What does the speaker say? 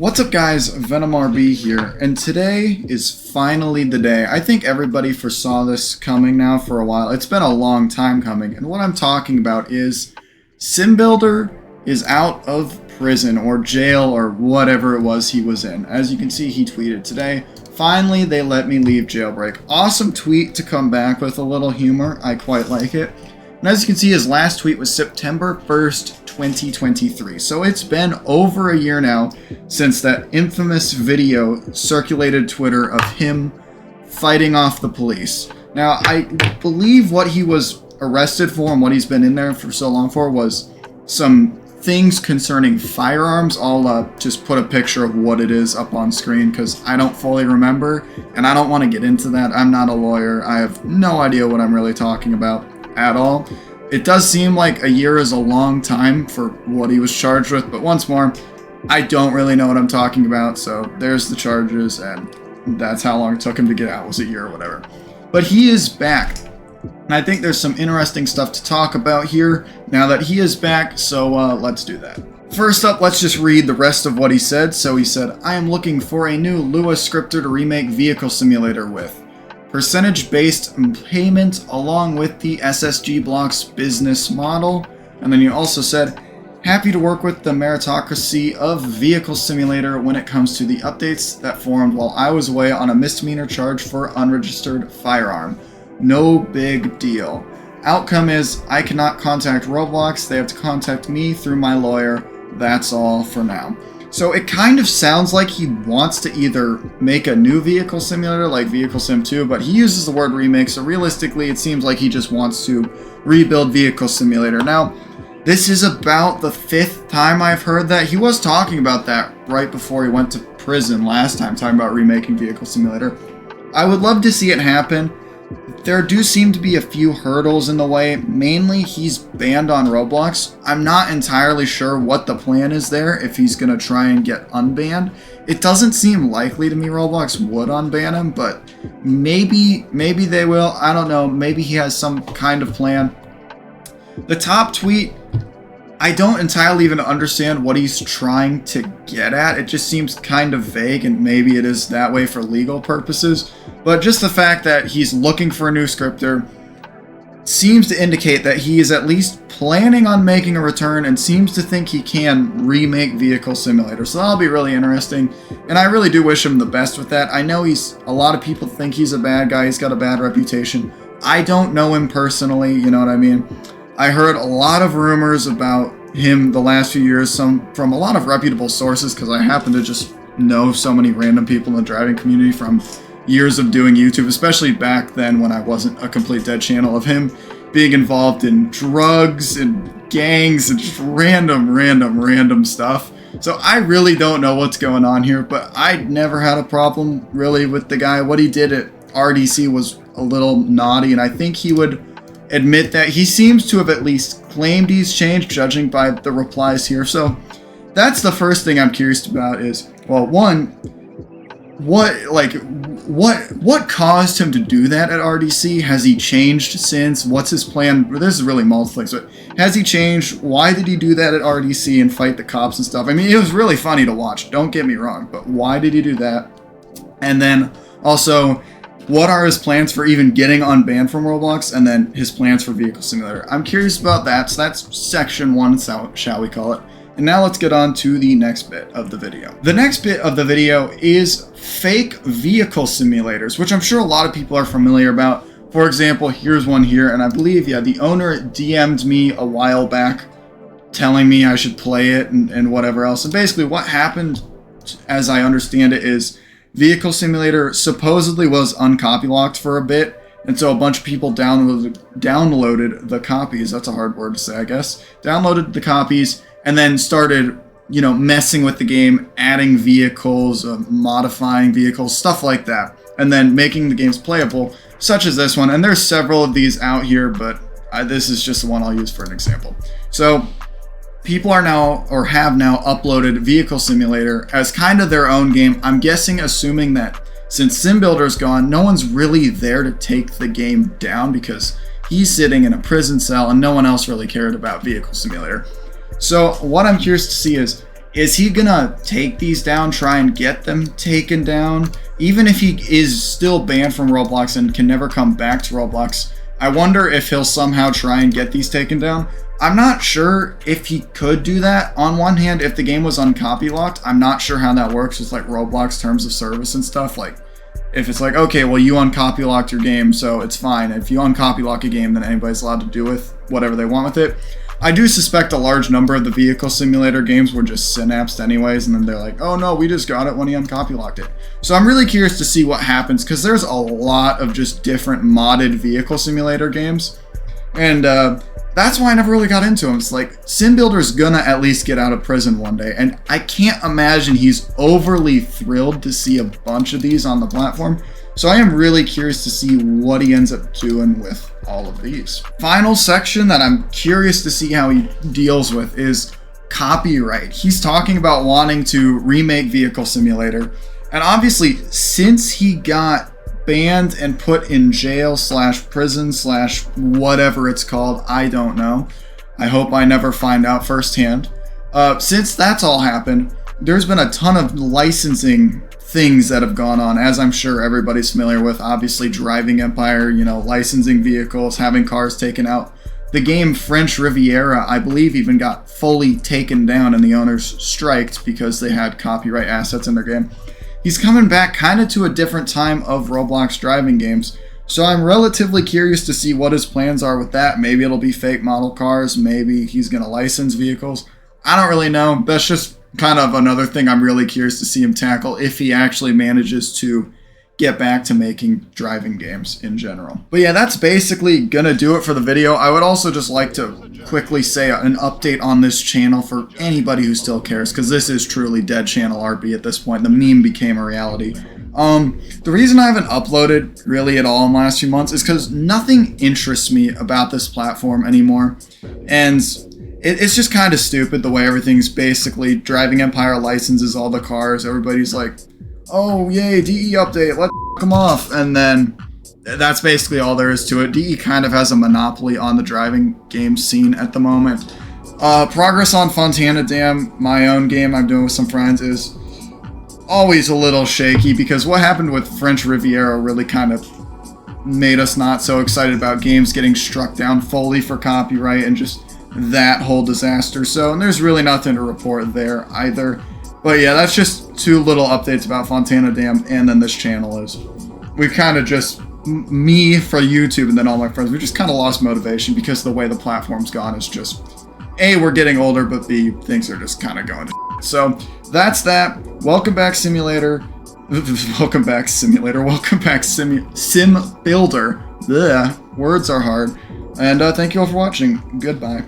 What's up guys, Venom RB here, and today is finally the day. I think everybody foresaw this coming now for a while. It's been a long time coming, and what I'm talking about is Simbuilder is out of prison or jail or whatever it was he was in. As you can see, he tweeted today, "Finally, they let me leave Jailbreak." Awesome tweet to come back with, a little humor. I quite like it. And as you can see, his last tweet was September 1st, 2023. So it's been over a year now since that infamous video circulated Twitter of him fighting off the police. Now, I believe what he was arrested for and what he's been in there for so long for was some things concerning firearms. I'll just put a picture of what it is up on screen because I don't fully remember and I don't want to get into that. I'm not a lawyer. I have no idea what I'm really talking about at all. It does seem like a year is a long time for what he was charged with, but once more, I don't really know what I'm talking about, so there's the charges, and that's how long it took him to get out, was a year or whatever. But he is back, and I think there's some interesting stuff to talk about here now that he is back, so let's do that. First up, let's just read the rest of what he said. So he said, "I am looking for a new Lua scripter to remake Vehicle Simulator with. Percentage-based payment along with the SSG blocks business model." And then he also said, "Happy to work with the meritocracy of Vehicle Simulator when it comes to the updates that formed while I was away on a misdemeanor charge for unregistered firearm. No big deal. Outcome is I cannot contact Roblox. They have to contact me through my lawyer. That's all for now." So it kind of sounds like he wants to either make a new Vehicle Simulator like Vehicle Sim 2, but he uses the word remake, so realistically it seems like he just wants to rebuild Vehicle Simulator. Now, this is about the 5th time I've heard that. He was talking about that right before he went to prison last time, talking about remaking Vehicle Simulator. I would love to see it happen. There do seem to be a few hurdles in the way. Mainly, he's banned on Roblox. I'm not entirely sure what the plan is there, if he's going to try and get unbanned. It doesn't seem likely to me Roblox would unban him, but maybe they will. I don't know. Maybe he has some kind of plan. The top tweet, I don't entirely even understand what he's trying to get at. It just seems kind of vague, and maybe it is that way for legal purposes. But just the fact that he's looking for a new scripter seems to indicate that he is at least planning on making a return and seems to think he can remake Vehicle Simulator. So that'll be really interesting, and I really do wish him the best with that. I know a lot of people think he's a bad guy, he's got a bad reputation. I don't know him personally, you know what I mean? I heard a lot of rumors about him the last few years, some from a lot of reputable sources, because I happen to just know so many random people in the driving community from years of doing YouTube, especially back then when I wasn't a complete dead channel, of him being involved in drugs and gangs and just random stuff. So I really don't know what's going on here, but I never had a problem really with the guy. What he did at RDC was a little naughty, and I think he would admit that. He seems to have at least claimed he's changed, judging by the replies here. So that's the first thing I'm curious about is, well, one, what caused him to do that at RDC? Has he changed since? What's his plan? This is really multiple things, but has he changed? Why did he do that at RDC and fight the cops and stuff? I mean, it was really funny to watch, don't get me wrong, but why did he do that? And then also, what are his plans for even getting unbanned from Roblox, and then his plans for Vehicle Simulator? I'm curious about that, so that's section 1, shall we call it. And now let's get on to the next bit of the video. The next bit of the video is fake vehicle simulators, which I'm sure a lot of people are familiar about. For example, here's one here, and I believe, yeah, the owner DM'd me a while back telling me I should play it and whatever else. And basically what happened, as I understand it, is Vehicle Simulator supposedly was uncopy locked for a bit, and so a bunch of people downloaded the copies. That's a hard word to say, I guess. Downloaded the copies and then started, messing with the game, adding vehicles, modifying vehicles, stuff like that, and then making the games playable, such as this one. And there's several of these out here, but this is just the one I'll use for an example. So people are now, or have now, uploaded Vehicle Simulator as kind of their own game. I'm guessing, assuming that since Simbuilder's gone, no one's really there to take the game down because he's sitting in a prison cell and no one else really cared about Vehicle Simulator. So what I'm curious to see is, Is he gonna take these down, try and get them taken down? Even if he is still banned from Roblox and can never come back to Roblox, I wonder if he'll somehow try and get these taken down. I'm not sure if he could do that. On one hand, if the game was uncopy locked, I'm not sure how that works with like Roblox terms of service and stuff. Like, if it's like, okay, well, you uncopy locked your game, so it's fine. If you uncopy lock a game, then anybody's allowed to do with whatever they want with it. I do suspect a large number of the vehicle simulator games were just synapsed anyways, and then they're like, oh no, we just got it when he uncopy locked it. So I'm really curious to see what happens, because there's a lot of just different modded vehicle simulator games. And that's why I never really got into him. It's like, Simbuilder's gonna at least get out of prison one day, and I can't imagine he's overly thrilled to see a bunch of these on the platform. So I am really curious to see what he ends up doing with all of these. Final section that I'm curious to see how he deals with is copyright. He's talking about wanting to remake Vehicle Simulator. And obviously, since he got banned and put in jail / prison / whatever it's called, I don't know. I hope I never find out firsthand. Since that's all happened, there's been a ton of licensing things that have gone on, as I'm sure everybody's familiar with. Obviously, Driving Empire, you know, licensing vehicles, having cars taken out. The game French Riviera, I believe, even got fully taken down and the owners striked because they had copyright assets in their game. He's coming back kind of to a different time of Roblox driving games, so I'm relatively curious to see what his plans are with that. Maybe it'll be fake model cars, maybe he's going to license vehicles. I don't really know. That's just kind of another thing I'm really curious to see him tackle if he actually manages to get back to making driving games in general. But yeah, that's basically gonna do it for the video. I would also just like to quickly say an update on this channel for anybody who still cares, because this is truly dead channel RB at this point. The meme became a reality. The reason I haven't uploaded really at all in the last few months is because nothing interests me about this platform anymore, and it's just kind of stupid the way everything's basically Driving Empire licenses all the cars. Everybody's like, oh yay, DE update, let's them off. And then that's basically all there is to it. DE kind of has a monopoly on the driving game scene at the moment. Progress on Fontana Dam, my own game I'm doing with some friends, is always a little shaky because what happened with French Riviera really kind of made us not so excited about games getting struck down fully for copyright and just that whole disaster. So, and there's really nothing to report there either. But yeah, that's just two little updates about Fontana Dam, and then this channel is. We've kind of just, me for YouTube and then all my friends, we just kind of lost motivation because the way the platform's gone is just, A, we're getting older, but B, things are just kind of going to shit. So that's that. Welcome back, Simulator. Welcome back, Simulator. Welcome back, Simbuilder. Blech, words are hard. And thank you all for watching. Goodbye.